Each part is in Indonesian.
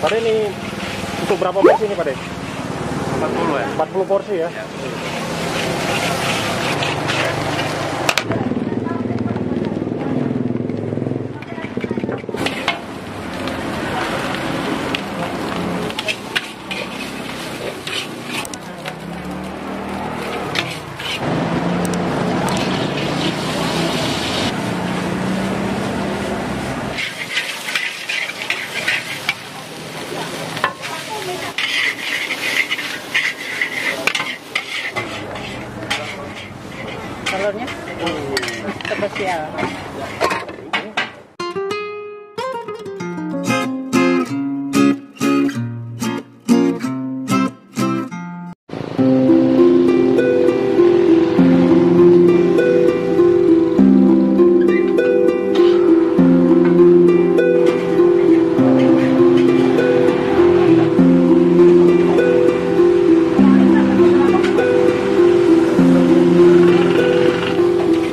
Pak De, ini untuk berapa porsi ini Pak De? 40 ya. 40 porsi ya? Ya. Telurnya spesial.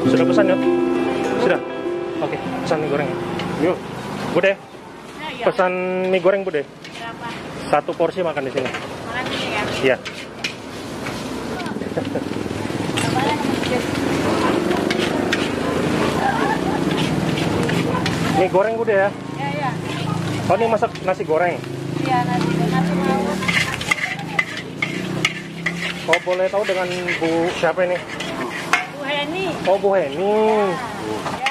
Sudah pesan ya? Sudah? Oke, pesan mie goreng. Yuk, Bude. Pesan mie goreng Bude. Berapa? Satu porsi makan di sini. Makan ini ya. Iya. Mie goreng Bude ya? Ya, ya. Oh, ini masak nasi goreng. Iya, nasi mau. Oh, boleh tahu dengan Bu siapa ini? Bu Heni. Oh, Bu Heni. Ya.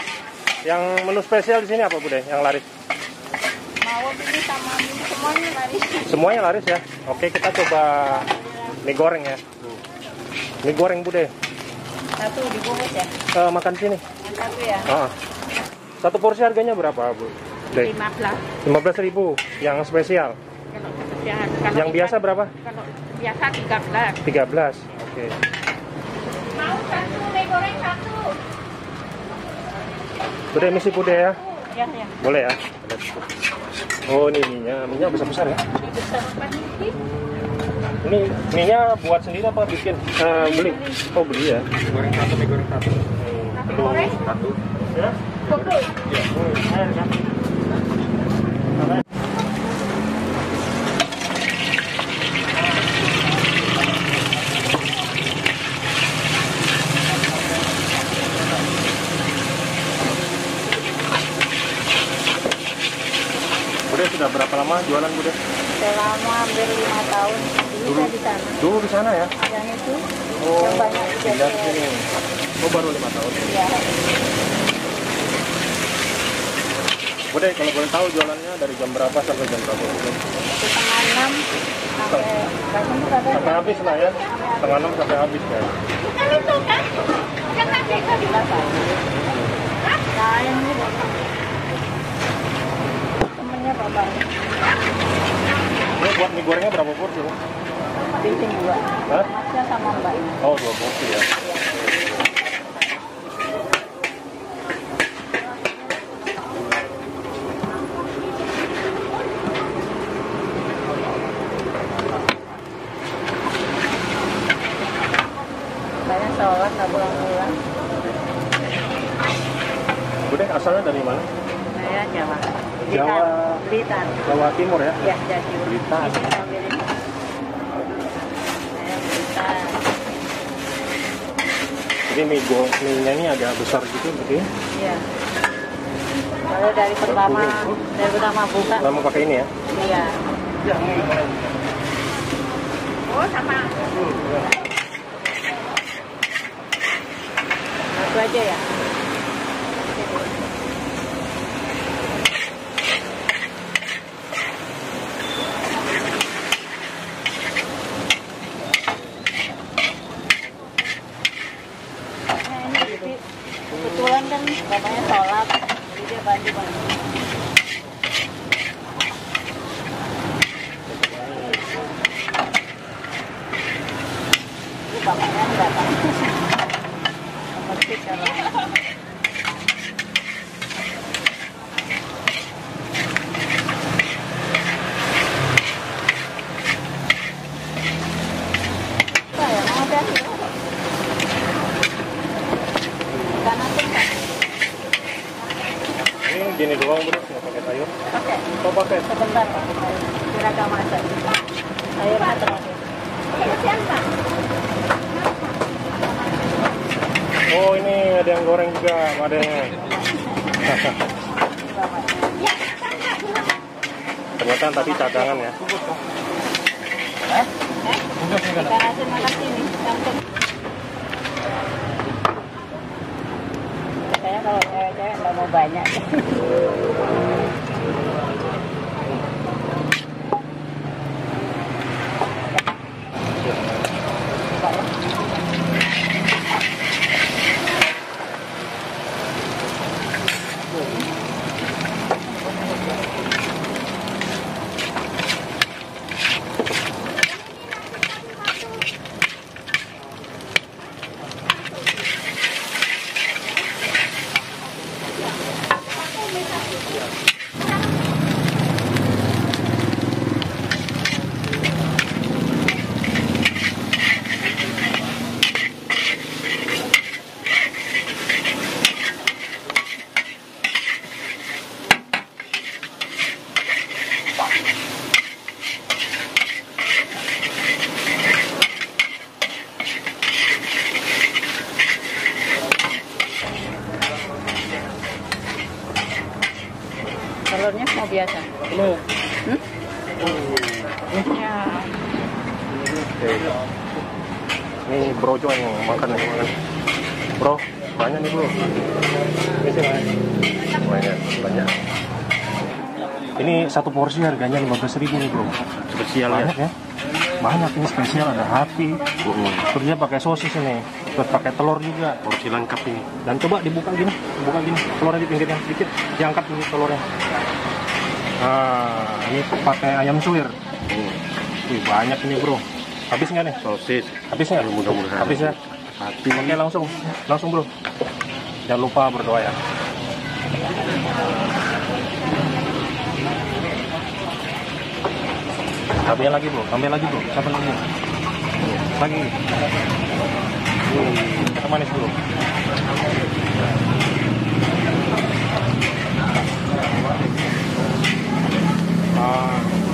Yang menu spesial di sini apa Bude? Yang laris? Mau ini sama ini semuanya laris. Semuanya laris ya? Oke, kita coba mie goreng ya. Mie goreng Bude. Satu dibungkus ya. Makan sini. Yang satu ya. Satu porsi harganya berapa Bu? 15. 15.000 yang spesial. Kalau spesial. Kalau Yang biasa berapa? Kalau biasa 13. 13. Oke. Mau satu mie goreng satu. Bude misi Bude ya? Ya, ya. Boleh ya? Oh, ini minyak besar-besar ya? Besar apa nih? Ini minyak buat sendiri apa bikin? Beli? Oh, beli ya? Mie goreng satu. Nasi goreng Satu. Ya? pukul. Bude sudah berapa lama jualan Bude? Selama hampir 5 tahun. Dulu saya di sana. Dulu di sana ya? Yang itu Oh, yang banyak pindah ke jadi. sini. Oh, baru 5 tahun. Ya. Bude, kalau boleh tahu jualannya dari jam berapa sampai jam berapa? Setengah 6 sampai kadang tuh kadang Sampai habis lah ya? Setengah 6 sampai habis ya? bukan itu kan? Yang tadi itu di belakang. Nah, yang ini temennya bapak. Ini buat mie gorengnya berapa porsi Bu? Bikin dua. Hah? Masnya sama mbak. Oh, 2 porsi ya? Banyak sholat nggak pulang-pulang. Bude, asalnya dari mana? Saya Jawa. Jawa. Blitar. Jawa Timur ya? Ya, jadi Blitar. Ini sambil ini. Saya Blitar. Jadi mie-nya ini agak besar gitu, gitu ya? Iya. Kalau dari pertama buka. Lama pakai ini ya? Iya. Oh, sama. Satu aja ya. Nah, ini kebetulan kan bapaknya sholat, jadi dia bantu-bantu. Bapaknya datang. Seperti kalau apa ya, mau ada karena tuh Ini gini doang Bude, nggak pakai sayur? pakai Oh, pakai. sebentar pakai. seragam masak. Sayurnya terakhir. Siapa? Oh, ini ada yang goreng juga, adanya. Ternyata tadi cadangan ya. Ikan asin makan sini. Katanya kalau cewek-cewek nggak mau banyak. Telurnya mau biasa? Belum. Ya. Ini bro coba yang makan nih, makan. Bro, banyak nih bro. Ini sih banyak. Ini satu porsi harganya 15.000 nih bro. Spesial Banyak ya? Banyak, ini spesial, ada hati. Terus dia pakai sosis ini. Terus pakai telur juga. Porsi lengkap ini. Dan coba dibuka gini. Telurnya di pinggirnya sedikit. Diangkat ini telurnya. Nah, ini pakai ayam suwir. Wih, banyak ini bro. Habis nggak nih? Sosis. Habis nggak? Mudah-mudahan. Habis ya? Hati. Oke, langsung bro. Jangan lupa berdoa ya. Tambah lagi bro. Siapa lagi? Lagi. Kita manis bro.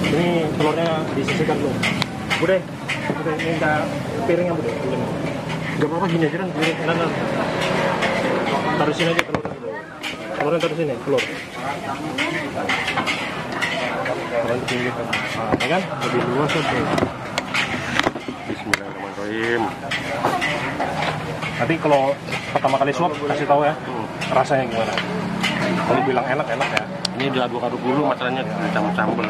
Ini telurnya disisihkan dulu. Bude, minta piringnya bude. Gak apa-apa, gini aja kan piring. Nah. Taruh sini aja telurnya. Telurnya taruh sini, telur. Telurnya dipinggirkan. Nah, ya kan? Lebih luas aja. Bismillahirrahmanirrahim. Nanti kalau pertama kali suap, kasih tahu ya. Rasanya gimana. Kalau bilang enak ya. Ini diaduk-aduk dulu, masalahnya dicampur-campur.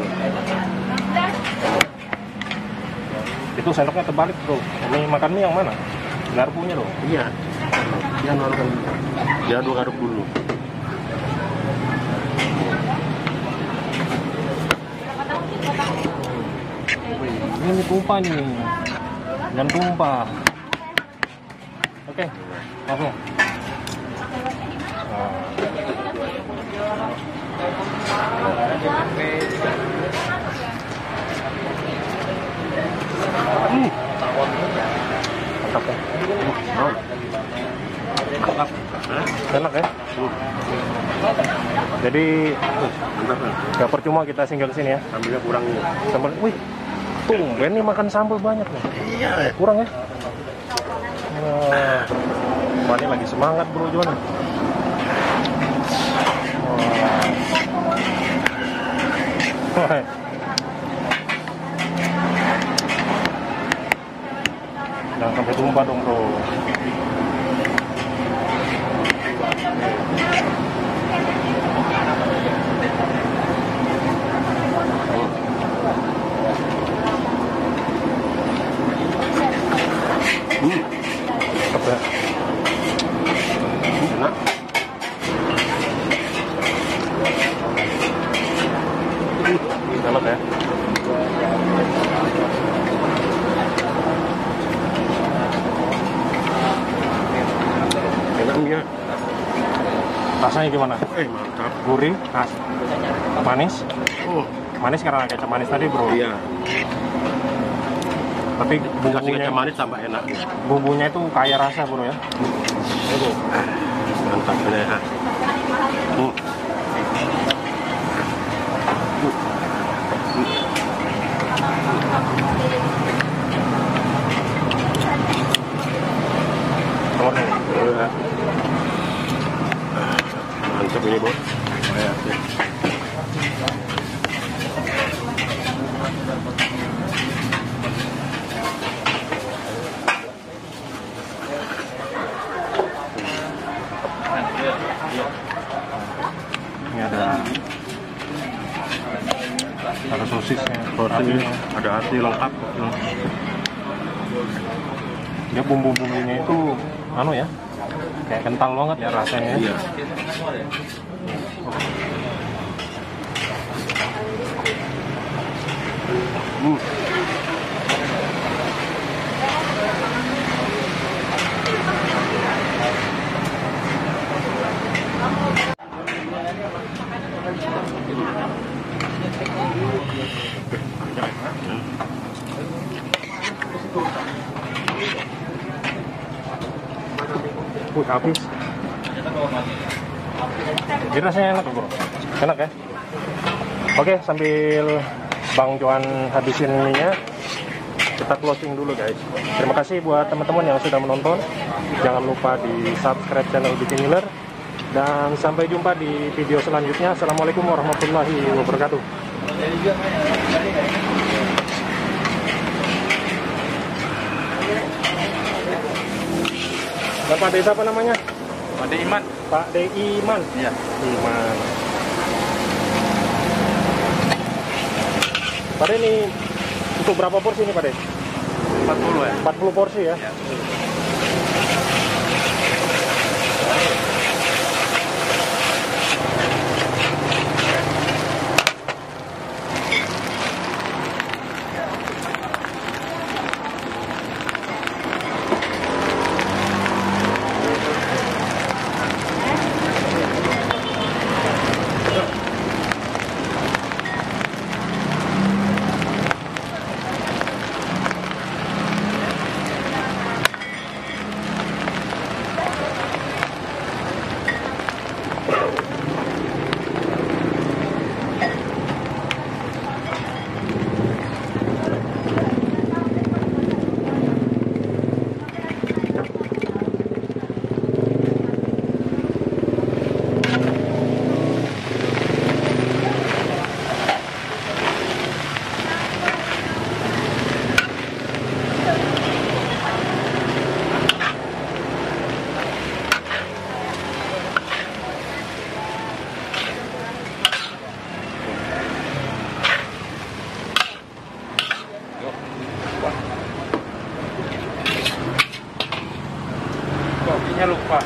Itu sendoknya terbalik bro. Ini makan mie yang mana? Garpunya loh. Iya. Diaduk-aduk dulu. Ini tumpah nih. Jangan tumpah. Oke. Langsung. Mantap ya. Enak ya. Jadi gak percuma kita singgah sini ya. Sambilnya kurang ini. Sambal, wih, tumben nih makan sambal banyak nih. Iya. Kurang ya. Wah, ini lagi semangat bro Juan. Wah. Jangan sampai tumpah dong bro. Mantap ya. Enak. Enak ya. Enaknya. Rasanya gimana? Mantap. Gurih, manis. Manis karena kecap manis tadi bro. Iya. Tapi Kasih kecap manis tambah enak. bumbunya itu kaya rasa bro ya. Mantap bener ya. Ada sosisnya, Sosis, ada ati lengkap. Dia bumbu-bumbunya itu anu ya, kayak kental banget ya rasanya. Iya. Habis. Jadi rasanya enak bro, enak ya. Oke, sambil Bang Johan habisin ininya, kita closing dulu guys. Terima kasih buat teman-teman yang sudah menonton. Jangan lupa di subscribe channel Bikin Ngiler. Dan sampai jumpa di video selanjutnya. Assalamualaikum warahmatullahi wabarakatuh. Bapak Desa apa namanya? Ada Iman. Pak De Iman. Iya. Iman. Pak De, ini untuk berapa porsi ini Pak De? 40 ya. 40 porsi ya? Iya. Kopinya lupa.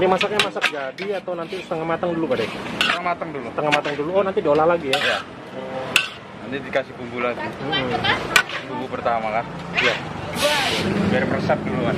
Ini masaknya masak jadi atau nanti setengah matang dulu Pak De? Setengah matang dulu. Setengah matang dulu. Oh, nanti diolah lagi ya? Ya. Nanti dikasih bumbu lagi. Bumbu pertama kan. Iya. Biar meresap dulu kan.